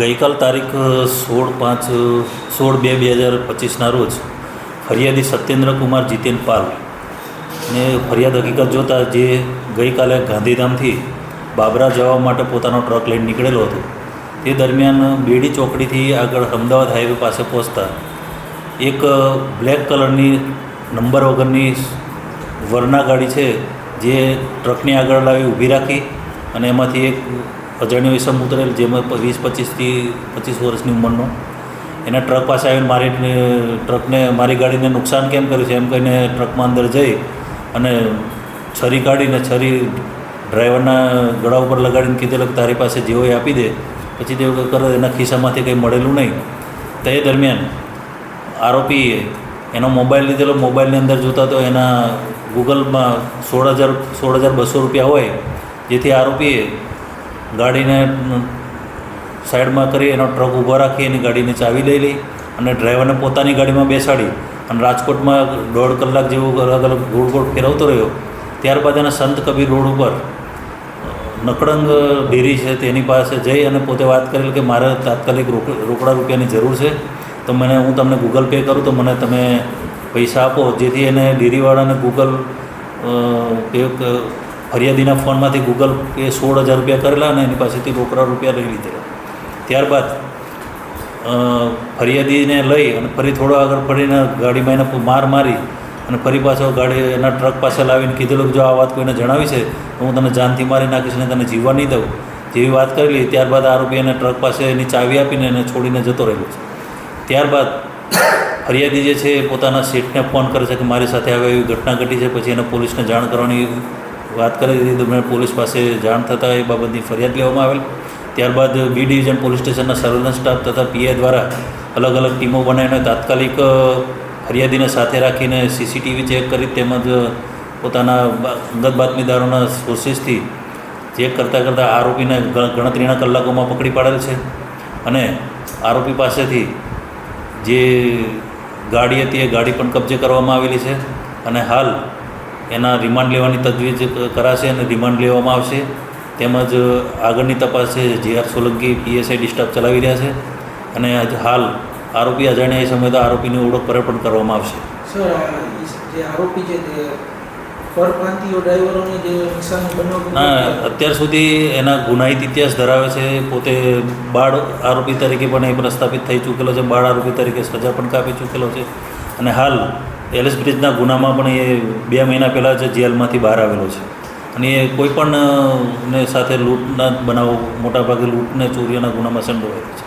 ગઈકાલ તારીખ 16/5/2025ના રોજ ફરિયાદી સત્યેન્દ્રકુમાર જીતેન પાલ ને ફરિયાદ હકીકત જોતાં જે ગઈકાલે ગાંધીધામથી બાબરા જવા માટે પોતાનો ટ્રક લઈને નીકળેલો હતો તે દરમિયાન બેડી ચોકડીથી આગળ અમદાવાદ હાઈવે પાસે પહોંચતા એક બ્લેક કલરની નંબર વગરની વરના ગાડી છે જે ટ્રકની આગળ લાવી ઊભી રાખી અને એમાંથી એક અજાણ્યો ઇસમ ઉતરેલ જેમાં 20-25 વર્ષની ઉંમરનો એના ટ્રક પાસે આવીને મારી ગાડીને નુકસાન કેમ કર્યું છે એમ કહીને ટ્રકમાં અંદર જઈ અને છરી કાઢીને છરી ડ્રાઈવરના ગળા ઉપર લગાડીને કીધેલું કે તારી પાસે જે હોય આપી દે. પછી તે કરે એના ખિસ્સામાંથી કંઈ મળેલું નહીં. તે દરમિયાન આરોપીએ એનો મોબાઈલ લીધેલો. મોબાઈલની અંદર જોતા તો એના ગૂગલમાં 16,200 રૂપિયા હોય, જેથી આરોપીએ ગાડીને સાઈડમાં કરી એનો ટ્રક ઊભો રાખી એની ગાડીની ચાવી લઈ અને ડ્રાઈવરને પોતાની ગાડીમાં બેસાડી અને રાજકોટમાં 1.5 કલાક જેવું અલગ અલગ ગોળ ફેરવતો રહ્યો. ત્યારબાદ એને સંત કબીર રોડ ઉપર નકળંગ ડેરી છે તેની પાસે જઈ અને પોતે વાત કરેલ કે મારે તાત્કાલિક રોકડા રૂપિયાની જરૂર છે, તો હું તમને ગૂગલ પે કરું તો મને તમે પૈસા આપો. જેથી એને ડેરીવાળાને ગૂગલ ફરિયાદીના ફોનમાંથી ગૂગલ પે 16,000 રૂપિયા કરેલા અને એની પાસેથી રોકડા રૂપિયા લઈ લીધેલા. ત્યારબાદ ફરિયાદીને લઈ અને ફરી થોડો આગળ ફરીને ગાડીમાં એને માર મારી અને ફરી પાછો ગાડી એના ટ્રક પાસે લાવીને કીધેલું કે જો આ વાત કોઈને જણાવી છે તો હું તને જાનથી મારી નાખીશ ને તને જીવવા નહીં દઉં જેવી વાત કરેલી. ત્યારબાદ આરોપી એને ટ્રક પાસે એની ચાવી આપીને એને છોડીને જતો રહેલો છે. ત્યારબાદ ફરિયાદી જે છે એ પોતાના શેઠને ફોન કરે છે કે મારી સાથે હવે એવી ઘટના ઘટી છે. પછી એને પોલીસને જાણ કરવાની વાત કરી દીધી. તો પોલીસ પાસે જાણ થતાં એ બાબતની ફરિયાદ લેવામાં આવેલ. ત્યારબાદ બી ડિવિઝન પોલીસ સ્ટેશનના સર્વેલન્સ સ્ટાફ તથા પીઆઈ દ્વારા અલગ અલગ ટીમો બનાવીને તાત્કાલિક ફરિયાદીને સાથે રાખીને સીસીટીવી ચેક કરી તેમજ પોતાના અંગત બાતમીદારોના સોર્સિસથી ચેક કરતાં આરોપીને ગણતરીના કલાકોમાં પકડી પાડેલ છે અને આરોપી પાસેથી જે ગાડી હતી એ ગાડી પણ કબજે કરવામાં આવેલી છે અને હાલ એના રિમાન્ડ લેવાની તજવીજ કરાશે અને રિમાન્ડ લેવામાં આવશે. તેમજ આગળની તપાસ છે જે.આર. સોલંકી પીએસઆઈ ડિસ્ટાફ ચલાવી રહ્યા છે અને હાલ આરોપી અજાણ્યા એ સમયે તો આરોપીની ઓળખ પણ કરવામાં આવશે. સર, જે આરોપી છે તે પરપ્રાંતિય ડ્રાઈવરોને જે નિશાની બનાવવા અત્યાર સુધી એના ગુનાહિત ઇતિહાસ ધરાવે છે. પોતે બાળ આરોપી તરીકે પણ એ પ્રસ્થાપિત થઈ ચૂકેલો છે. બાળ આરોપી તરીકે સજા પણ કાપી ચૂકેલો છે અને હાલ એલિસ બ્રિજના ગુનામાં પણ એ 2 મહિના પહેલાં જ જેલમાંથી બહાર આવેલો છે અને એ કોઈ પણ ને સાથે લૂંટના બનાવો મોટાભાગે લૂંટને ચોરીઓના ગુનામાં સંડોવાયેલો છે.